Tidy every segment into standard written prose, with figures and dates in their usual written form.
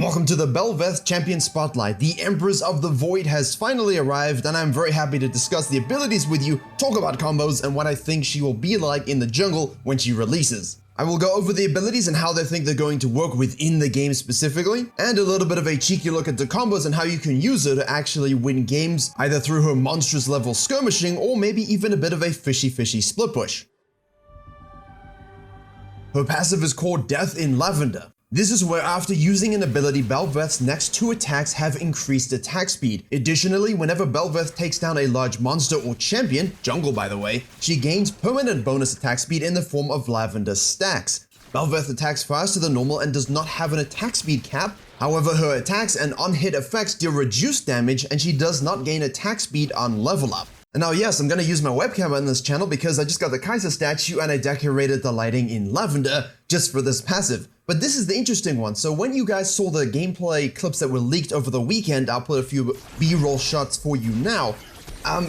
Welcome to the Bel'Veth Champion Spotlight. The Empress of the Void has finally arrived, and I'm very happy to discuss the abilities with you, talk about combos, and what I think she will be like in the jungle when she releases. I will go over the abilities and how they think they're going to work within the game specifically, and a little bit of a cheeky look at the combos and how you can use her to actually win games, either through her monstrous level skirmishing or maybe even a bit of a fishy split push. Her passive is called Death in Lavender. This is where after using an ability, Bel'Veth's next 2 attacks have increased attack speed. Additionally, whenever Bel'Veth takes down a large monster or champion, jungle by the way, she gains permanent bonus attack speed in the form of Lavender stacks. Bel'Veth attacks faster than normal and does not have an attack speed cap. However, her attacks and on-hit effects deal reduced damage, and she does not gain attack speed on level up. And now yes, I'm going to use my webcam on this channel because I just got the Kaiser statue and I decorated the lighting in lavender just for this passive. But this is the interesting one. So when you guys saw the gameplay clips that were leaked over the weekend, I'll put a few B-roll shots for you now.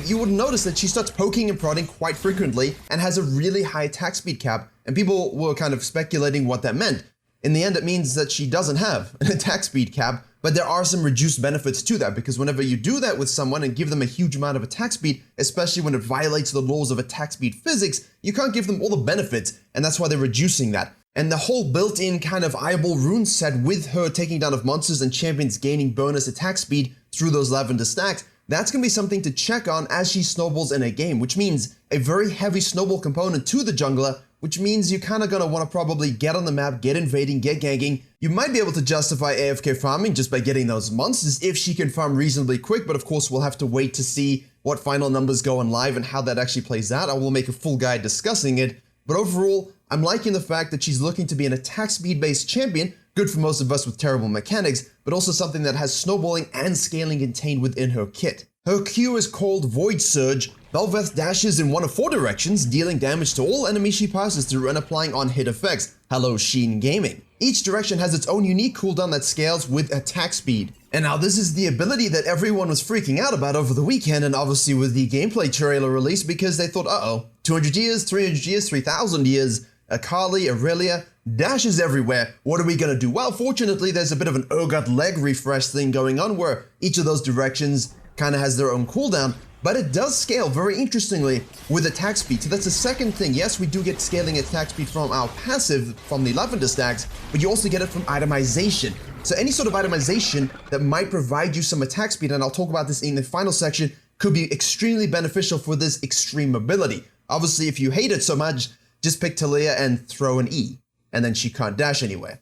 You would notice that she starts poking and prodding quite frequently and has a really high attack speed cap, and people were kind of speculating what that meant. In the end, it means that she doesn't have an attack speed cap, but there are some reduced benefits to that, because whenever you do that with someone and give them a huge amount of attack speed, especially when it violates the laws of attack speed physics, you can't give them all the benefits, and that's why they're reducing that. And the whole built-in kind of eyeball rune set with her taking down of monsters and champions gaining bonus attack speed through those lavender stacks, that's going to be something to check on as she snowballs in a game, which means a very heavy snowball component to the jungler, which means you're kind of going to want to probably get on the map, get invading, get ganking. You might be able to justify AFK farming just by getting those monsters if she can farm reasonably quick, but of course we'll have to wait to see what final numbers go on live and how that actually plays out. I will make a full guide discussing it, but overall, I'm liking the fact that she's looking to be an attack speed-based champion, good for most of us with terrible mechanics, but also something that has snowballing and scaling contained within her kit. Her Q is called Void Surge. Bel'Veth dashes in one of 4 directions, dealing damage to all enemies she passes through and applying on-hit effects. Hello, Sheen Gaming. Each direction has its own unique cooldown that scales with attack speed. And now this is the ability that everyone was freaking out about over the weekend, and obviously with the gameplay trailer release, because they thought, uh-oh, 200 years, 300 years, 3,000 years, Akali, Aurelia, dashes everywhere. What are we gonna do? Well, fortunately, there's a bit of an Urgot leg refresh thing going on where each of those directions kind of has their own cooldown, but it does scale very interestingly with attack speed. So that's the second thing. Yes, we do get scaling attack speed from our passive from the lavender stacks, but you also get it from itemization. So any sort of itemization that might provide you some attack speed, and I'll talk about this in the final section, could be extremely beneficial for this extreme mobility. Obviously, if you hate it so much, just pick Talia and throw an E, and then she can't dash anywhere.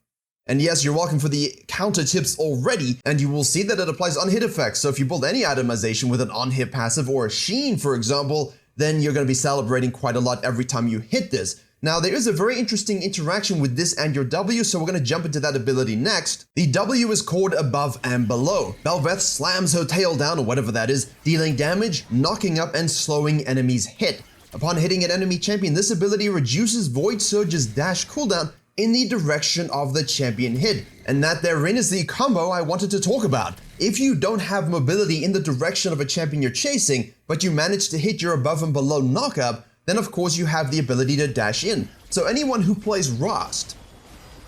And yes, you're welcome for the counter tips already, and you will see that it applies on-hit effects. So if you build any itemization with an on-hit passive or a Sheen, for example, then you're going to be celebrating quite a lot every time you hit this. Now, there is a very interesting interaction with this and your W, so we're going to jump into that ability next. The W is called Above and Below. Bel'Veth slams her tail down, or whatever that is, dealing damage, knocking up, and slowing enemies hit. Upon hitting an enemy champion, this ability reduces Void Surge's dash cooldown in the direction of the champion hit, and that therein is the combo I wanted to talk about. If you don't have mobility in the direction of a champion you're chasing, but you manage to hit your above and below knockup, then of course you have the ability to dash in. So anyone who plays Rust,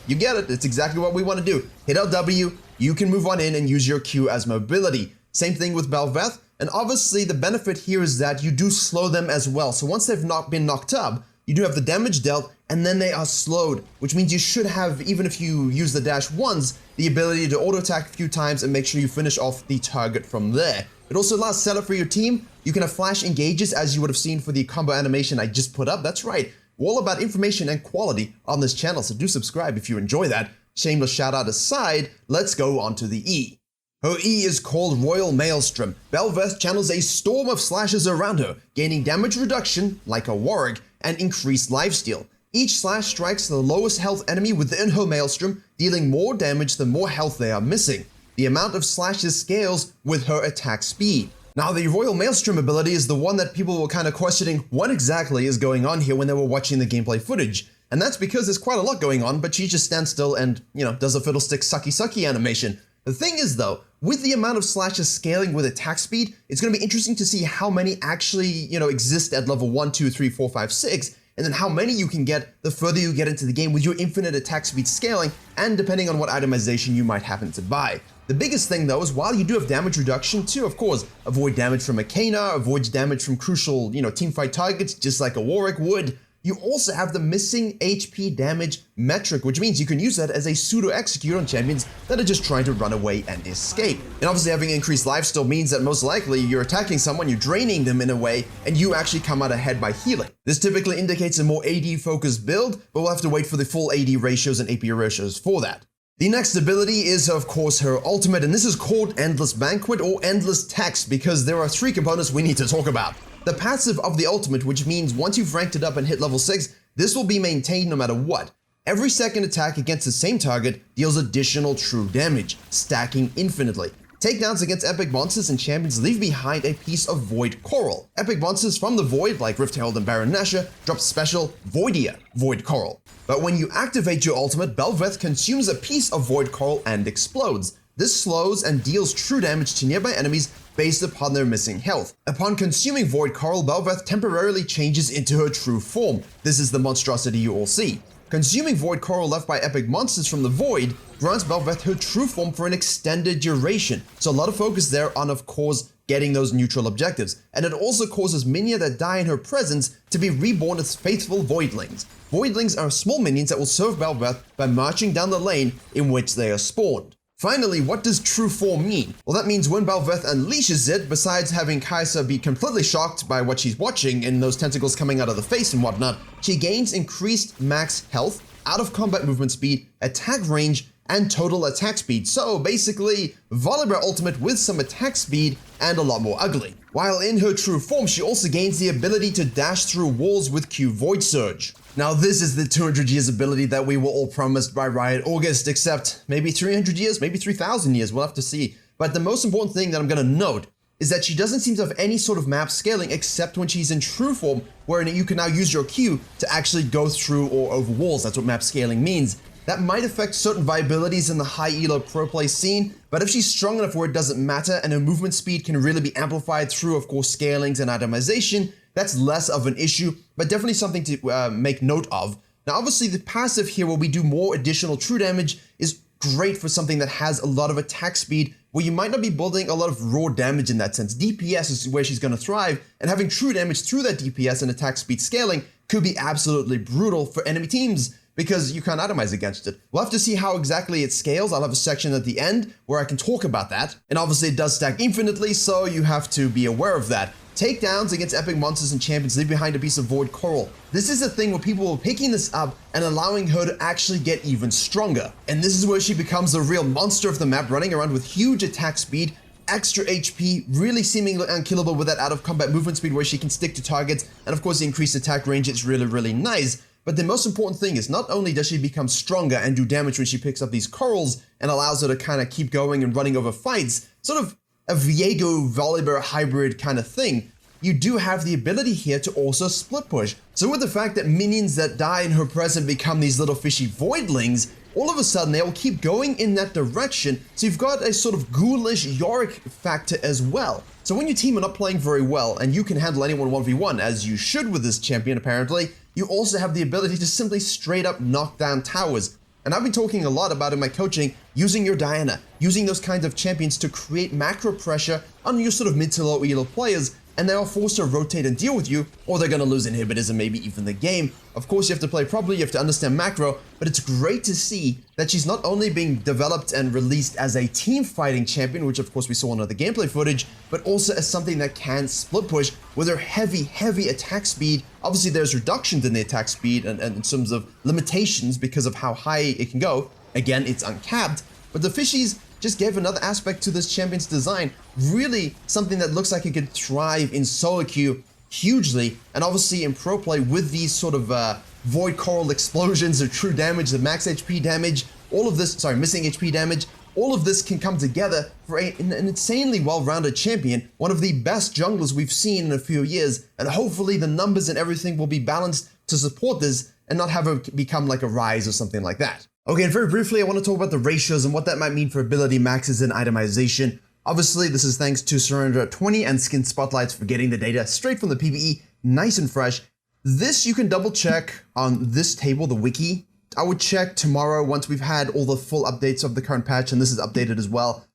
you get it, it's exactly what we want to do. Hit LW, you can move on in and use your Q as mobility. Same thing with Bel'Veth, and obviously the benefit here is that you do slow them as well. So once they've not been knocked up, you do have the damage dealt, and then they are slowed, which means you should have, even if you use the dash once, the ability to auto attack a few times and make sure you finish off the target from there. It also allows setup for your team. You can have flash engages, as you would have seen for the combo animation I just put up. That's right, all about information and quality on this channel, so do subscribe if you enjoy that. Shameless shout out aside, let's go on to the E. Her E is called Royal Maelstrom. Bel'Veth channels a storm of slashes around her, gaining damage reduction, like a Warwick, and increased lifesteal. Each slash strikes the lowest health enemy within her Maelstrom, dealing more damage the more health they are missing. The amount of slashes scales with her attack speed. Now, the Royal Maelstrom ability is the one that people were kind of questioning what exactly is going on here when they were watching the gameplay footage. And that's because there's quite a lot going on, but she just stands still and, does a fiddlestick sucky animation. The thing is though, with the amount of slashes scaling with attack speed, it's going to be interesting to see how many actually, exist at level 1, 2, 3, 4, 5, 6, and then how many you can get the further you get into the game with your infinite attack speed scaling, and depending on what itemization you might happen to buy. The biggest thing though is while you do have damage reduction to, of course, avoid damage from Arcana, avoid damage from crucial, teamfight targets, just like a Warwick would, you also have the missing HP damage metric, which means you can use that as a pseudo-execute on champions that are just trying to run away and escape. And obviously having increased lifesteal means that most likely you're attacking someone, you're draining them in a way, and you actually come out ahead by healing. This typically indicates a more AD-focused build, but we'll have to wait for the full AD ratios and AP ratios for that. The next ability is, of course, her ultimate, and this is called Endless Banquet or Endless Text because there are 3 components we need to talk about. The passive of the ultimate, which means once you've ranked it up and hit level 6, this will be maintained no matter what. Every second attack against the same target deals additional true damage, stacking infinitely. Takedowns against epic monsters and champions leave behind a piece of Void Coral. Epic monsters from the Void, like Rift Herald and Baron Nashor, drop special Voidia Void Coral. But when you activate your ultimate, Bel'Veth consumes a piece of Void Coral and explodes. This slows and deals true damage to nearby enemies based upon their missing health. Upon consuming Void Coral, Bel'Veth temporarily changes into her true form. This is the monstrosity you all see. Consuming Void Coral left by epic monsters from the Void grants Bel'Veth her true form for an extended duration. So a lot of focus there on, of course, getting those neutral objectives. And it also causes minions that die in her presence to be reborn as faithful Voidlings. Voidlings are small minions that will serve Bel'Veth by marching down the lane in which they are spawned. Finally, what does true form mean? Well, that means when Bel'Veth unleashes it, besides having Kai'Sa be completely shocked by what she's watching and those tentacles coming out of the face and whatnot, she gains increased max health, out of combat movement speed, attack range, and total attack speed. So basically, Volibear ultimate with some attack speed and a lot more ugly. While in her true form, she also gains the ability to dash through walls with Q Void Surge. Now this is the 200 years ability that we were all promised by Riot August, except maybe 300 years, maybe 3,000 years, we'll have to see. But the most important thing that I'm going to note is that she doesn't seem to have any sort of map scaling except when she's in true form, wherein you can now use your Q to actually go through or over walls. That's what map scaling means. That might affect certain viabilities in the high elo pro play scene, but if she's strong enough where it doesn't matter and her movement speed can really be amplified through, of course, scalings and itemization, that's less of an issue, but definitely something to make note of. Now, obviously, the passive here where we do more additional true damage is great for something that has a lot of attack speed, where you might not be building a lot of raw damage in that sense. DPS is where she's going to thrive, and having true damage through that DPS and attack speed scaling could be absolutely brutal for enemy teams, because you can't itemize against it. We'll have to see how exactly it scales. I'll have a section at the end where I can talk about that. And obviously it does stack infinitely, so you have to be aware of that. Takedowns against epic monsters and champions leave behind a piece of Void Coral. This is a thing where people are picking this up and allowing her to actually get even stronger. And this is where she becomes the real monster of the map, running around with huge attack speed, extra HP, really seemingly unkillable with that out of combat movement speed where she can stick to targets, and of course the increased attack range is really, really nice. But the most important thing is not only does she become stronger and do damage when she picks up these corals and allows her to kind of keep going and running over fights, sort of a Viego-Volibear hybrid kind of thing, you do have the ability here to also split push. So with the fact that minions that die in her presence become these little fishy voidlings, all of a sudden they will keep going in that direction, so you've got a sort of ghoulish Yorick factor as well. So when your team are not playing very well and you can handle anyone 1v1, as you should with this champion apparently, you also have the ability to simply straight up knock down towers. And I've been talking a lot about in my coaching, using your Diana, using those kinds of champions to create macro pressure on your sort of mid to low elo players, and they are forced to rotate and deal with you, or they're going to lose inhibitors and maybe even the game. Of course, you have to play properly, you have to understand macro, but it's great to see that she's not only being developed and released as a team fighting champion, which of course we saw in other gameplay footage, but also as something that can split push with her heavy attack speed. Obviously, there's reductions in the attack speed and in terms of limitations because of how high it can go. Again, it's uncapped, but the fishies just gave another aspect to this champion's design, really something that looks like it could thrive in solo queue hugely, and obviously in pro play with these sort of void coral explosions, the true damage, the max HP damage, all of this, missing HP damage, all of this can come together for an insanely well-rounded champion, one of the best junglers we've seen in a few years, and hopefully the numbers and everything will be balanced to support this and not have it become like a Rise or something like that. Okay, and very briefly, I want to talk about the ratios and what that might mean for ability maxes and itemization. Obviously, this is thanks to Surrender at 20 and Skin Spotlights for getting the data straight from the PvE, nice and fresh. This you can double check on this table, the wiki. I would check tomorrow once we've had all the full updates of the current patch, and this is updated as well.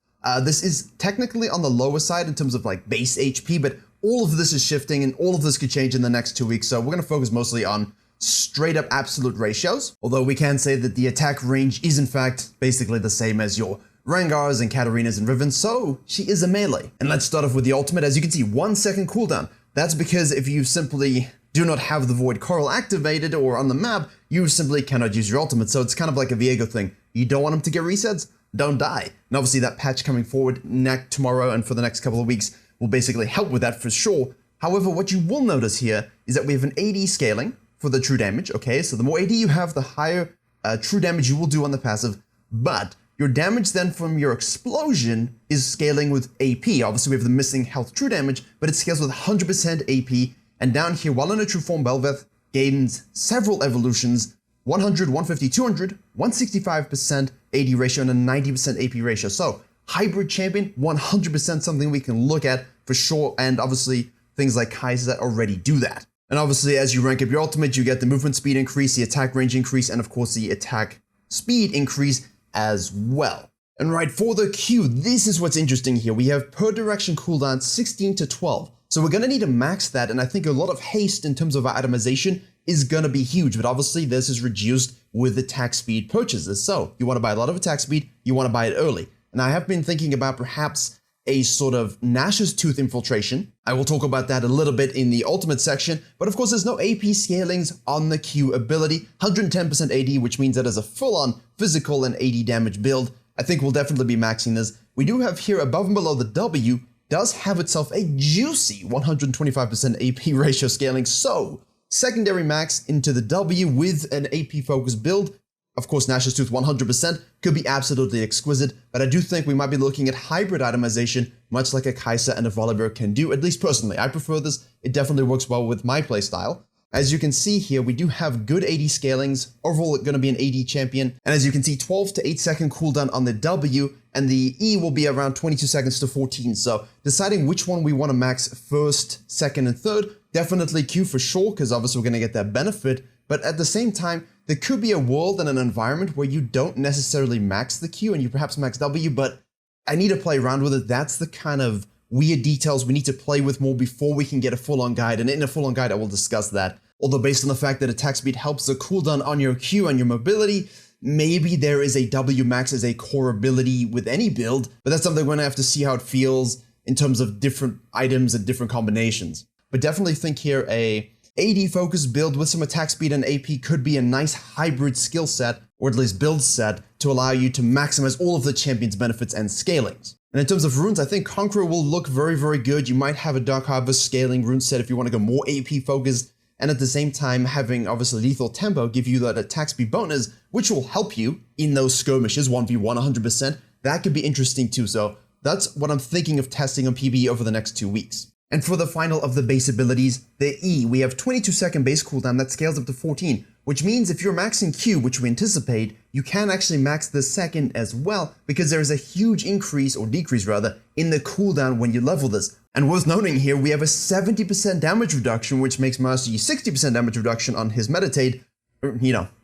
This is technically on the lower side in terms of like base HP, but all of this is shifting and all of this could change in the next 2 weeks. So we're going to focus mostly on straight up absolute ratios. Although we can say that the attack range is in fact basically the same as your Rengars and Katarinas and Riven, so she is a melee. And let's start off with the ultimate. As you can see, 1 second cooldown. That's because if you simply do not have the Void Coral activated or on the map, you simply cannot use your ultimate. So it's kind of like a Viego thing. You don't want him to get resets? Don't die. And obviously that patch coming forward tomorrow and for the next couple of weeks will basically help with that for sure. However, what you will notice here is that we have an AD scaling for the true damage, okay? So the more AD you have, the higher true damage you will do on the passive, but your damage then from your explosion is scaling with AP. Obviously we have the missing health true damage, but it scales with 100% AP. And down here, while in a true form, Bel'Veth gains several evolutions, 100, 150, 200, 165% AD ratio, and a 90% AP ratio. So hybrid champion, 100% something we can look at for sure. And obviously things like Kaiser already do that. And obviously as you rank up your ultimate, you get the movement speed increase, the attack range increase, and of course the attack speed increase as well. And right, for the Q, this is what's interesting here. We have per direction cooldown 16 to 12. So we're going to need to max that, and I think a lot of haste in terms of our itemization is going to be huge, but obviously this is reduced with attack speed purchases. So you want to buy a lot of attack speed, you want to buy it early. And I have been thinking about perhaps a sort of Nash's Tooth infiltration. I will talk about that a little bit in the ultimate section, but of course there's no AP scalings on the Q ability, 110% AD, which means that as a full-on physical and AD damage build, I think we'll definitely be maxing this. We do have here above and below the W, does have itself a juicy 125% AP ratio scaling, so secondary max into the W with an AP focused build. Of course, Nash's Tooth 100% could be absolutely exquisite, but I do think we might be looking at hybrid itemization, much like a Kaiser and a Volibear can do, at least personally. I prefer this. It definitely works well with my playstyle. As you can see here, we do have good AD scalings. Overall, going to be an AD champion. And as you can see, 12 to 8 second cooldown on the W, and the E will be around 22 seconds to 14. So deciding which one we want to max first, second, and third, definitely Q for sure, because obviously we're going to get that benefit. But at the same time, there could be a world and an environment where you don't necessarily max the Q and you perhaps max W, but I need to play around with it. That's the kind of weird details we need to play with more before we can get a full-on guide. And in a full-on guide, I will discuss that. Although based on the fact that attack speed helps the cooldown on your Q and your mobility, maybe there is a W max as a core ability with any build, but that's something we're going to have to see how it feels in terms of different items and different combinations. But definitely think here a AD focused build with some attack speed and AP could be a nice hybrid skill set, or at least build set, to allow you to maximize all of the champion's benefits and scalings. And in terms of runes, I think Conqueror will look very, very good. You might have a Dark Harvest scaling rune set if you want to go more AP focused, and at the same time having obviously Lethal Tempo give you that attack speed bonus, which will help you in those skirmishes, 1v1 100%. That could be interesting too, so that's what I'm thinking of testing on PvE over the next 2 weeks. And for the final of the base abilities, the E, we have 22 second base cooldown that scales up to 14, which means if you're maxing Q, which we anticipate, you can actually max the second as well, because there is a huge increase, or decrease rather, in the cooldown when you level this. And worth noting here, we have a 70% damage reduction, which makes Master Yi 60% damage reduction on his Meditate,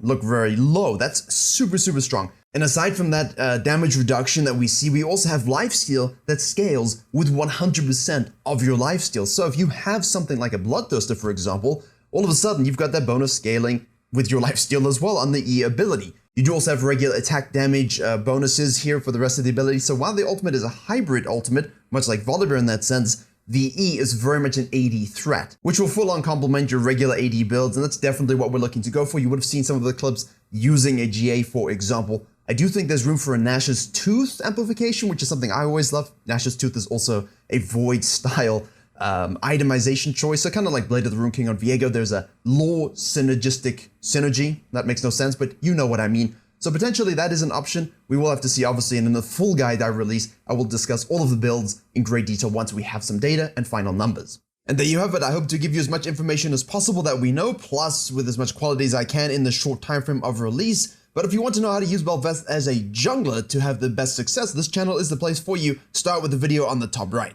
look very low. That's super, super strong. And aside from that damage reduction that we see, we also have lifesteal that scales with 100% of your lifesteal. So if you have something like a Bloodthirster, for example, all of a sudden you've got that bonus scaling with your lifesteal as well on the E ability. You do also have regular attack damage bonuses here for the rest of the ability. So while the ultimate is a hybrid ultimate, much like Volibear in that sense, the E is very much an AD threat, which will full-on complement your regular AD builds, and that's definitely what we're looking to go for. You would have seen some of the clips using a GA, for example. I do think there's room for a Nash's Tooth amplification, which is something I always love. Nash's Tooth is also a Void-style itemization choice, so kind of like Blade of the Rune King on Viego, there's a lore synergistic synergy. That makes no sense, but you know what I mean. So potentially that is an option. We will have to see, obviously, and in the full guide I release, I will discuss all of the builds in great detail once we have some data and final numbers. And there you have it. I hope to give you as much information as possible that we know, plus with as much quality as I can in the short time frame of release. But if you want to know how to use Bel'Veth as a jungler to have the best success, this channel is the place for you. Start with the video on the top right.